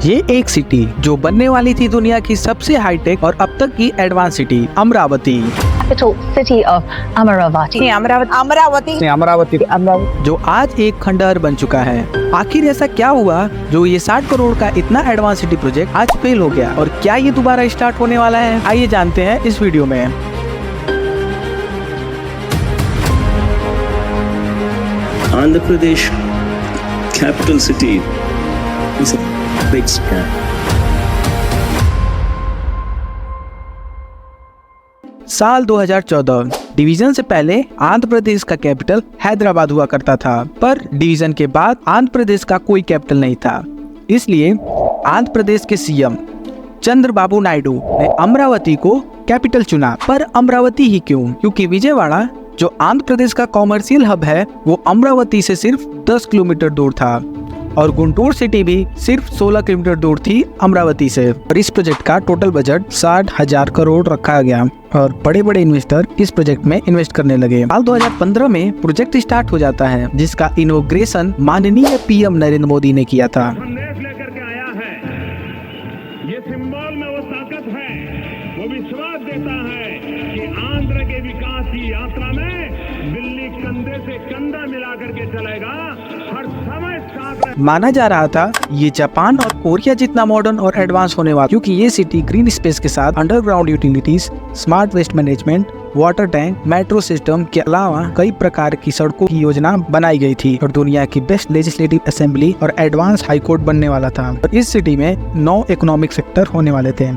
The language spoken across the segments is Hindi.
ये एक सिटी जो बनने वाली थी दुनिया की सबसे हाईटेक और अब तक की advance city Amravati. Capital city of Amaravati. Amravati जो आज एक खंडहर बन चुका है। आखिर ऐसा क्या हुआ जो ये 60 करोड़ का इतना एडवांस सिटी प्रोजेक्ट आज फेल हो गया और क्या ये दोबारा स्टार्ट होने वाला है? आइए जानते हैं इस वीडियो में। Andhra Pradesh capital city is a big scam. साल 2014 डिवीजन से पहले आंध्र प्रदेश का कैपिटल हैदराबाद हुआ करता था, पर डिवीजन के बाद आंध्र प्रदेश का कोई कैपिटल नहीं था। इसलिए आंध्र प्रदेश के सीएम चंद्रबाबू नायडू ने अमरावती को कैपिटल चुना। पर अमरावती ही क्यों? क्योंकि विजयवाड़ा जो आंध्र प्रदेश का कॉमर्शियल हब है वो अमरावती से सिर्फ 10 किलोमीटर दूर था और गुंटूर सिटी भी सिर्फ 16 किलोमीटर दूर थी अमरावती से। और इस प्रोजेक्ट का टोटल बजट 60,000 करोड़ रखा गया और बड़े बड़े इन्वेस्टर इस प्रोजेक्ट में इन्वेस्ट करने लगे। साल 2015 में प्रोजेक्ट स्टार्ट हो जाता है, जिसका इनॉग्रेशन माननीय पीएम नरेंद्र मोदी ने किया था। संदेश लेकर के आया है। ये सिंबल में वो ताकत है, वो विश्वास देता है कि आंध्र के विकास की यात्रा में दिल्ली कंधे से कंधा मिला करके चलेगा। हर समय साथ माना जा रहा था ये जापान और कोरिया जितना मॉडर्न और एडवांस होने वाला, क्योंकि ये सिटी ग्रीन स्पेस के साथ underground utilities, smart waste management, water tank, metro system के अलावा कई प्रकार की सड़कों की योजना बनाई गई थी और दुनिया की बेस्ट लेजिस्लेटिव असेंबली और एडवांस हाई कोर्ट बनने वाला था। और इस सिटी में 9 इकोनॉमिक सेक्टर होने वाले थे।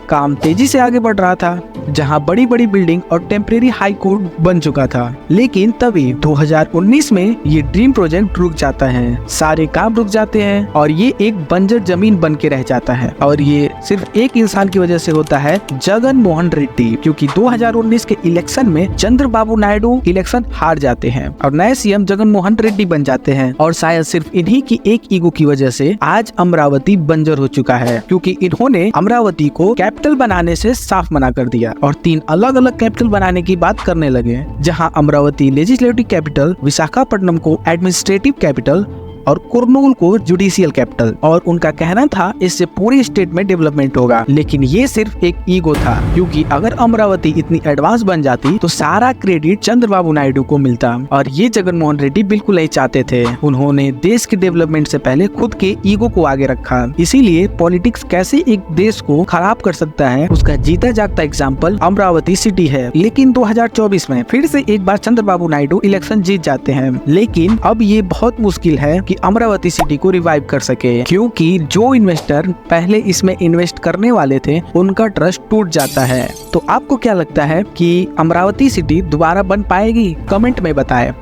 काम तेजी से आगे बढ़ रहा था, जहां बड़ी बड़ी बिल्डिंग और टेम्परेरी हाई कोर्ट बन चुका था। लेकिन तभी 2019 में ये ड्रीम प्रोजेक्ट रुक जाता है, सारे काम रुक जाते हैं और ये एक बंजर जमीन बन के रह जाता है। और ये सिर्फ एक इंसान की वजह से होता है, जगन मोहन रेड्डी, क्योंकि 2019 के इलेक्शन में चंद्रबाबू नायडू इलेक्शन हार जाते हैं और नए सीएम जगन मोहन रेड्डी बन जाते हैं। और शायद सिर्फ इन्हीं की एक ईगो की वजह से आज अमरावती बंजर हो चुका है, क्योंकि इन्होंने अमरावती को कैपिटल बनाने से साफ मना कर दिया और 3 अलग अलग कैपिटल बनाने की बात करने लगे, जहां अमरावती लेजिस्लेटिव कैपिटल, विशाखापट्टनम को एडमिनिस्ट्रेटिव कैपिटल और कुर्नूल को जुडिशियल कैपिटल। और उनका कहना था इससे पूरी स्टेट में डेवलपमेंट होगा। लेकिन ये सिर्फ एक ईगो था, क्योंकि अगर अमरावती इतनी एडवांस बन जाती तो सारा क्रेडिट चंद्रबाबू नायडू को मिलता और ये जगन मोहन रेड्डी बिल्कुल नहीं चाहते थे। उन्होंने देश के डेवलपमेंट से पहले खुद के ईगो को आगे रखा। इसीलिए पॉलिटिक्स कैसे एक देश को खराब कर सकता है, उसका जीता जागता एग्जाम्पल अमरावती सिटी है। लेकिन 2024 में फिर से एक बार चंद्रबाबू नायडू इलेक्शन जीत जाते हैं, लेकिन अब ये बहुत मुश्किल है कि अमरावती सिटी को रिवाइव कर सके, क्योंकि जो इन्वेस्टर पहले इसमें इन्वेस्ट करने वाले थे उनका ट्रस्ट टूट जाता है। तो आपको क्या लगता है कि अमरावती सिटी दोबारा बन पाएगी? कमेंट में बताएं।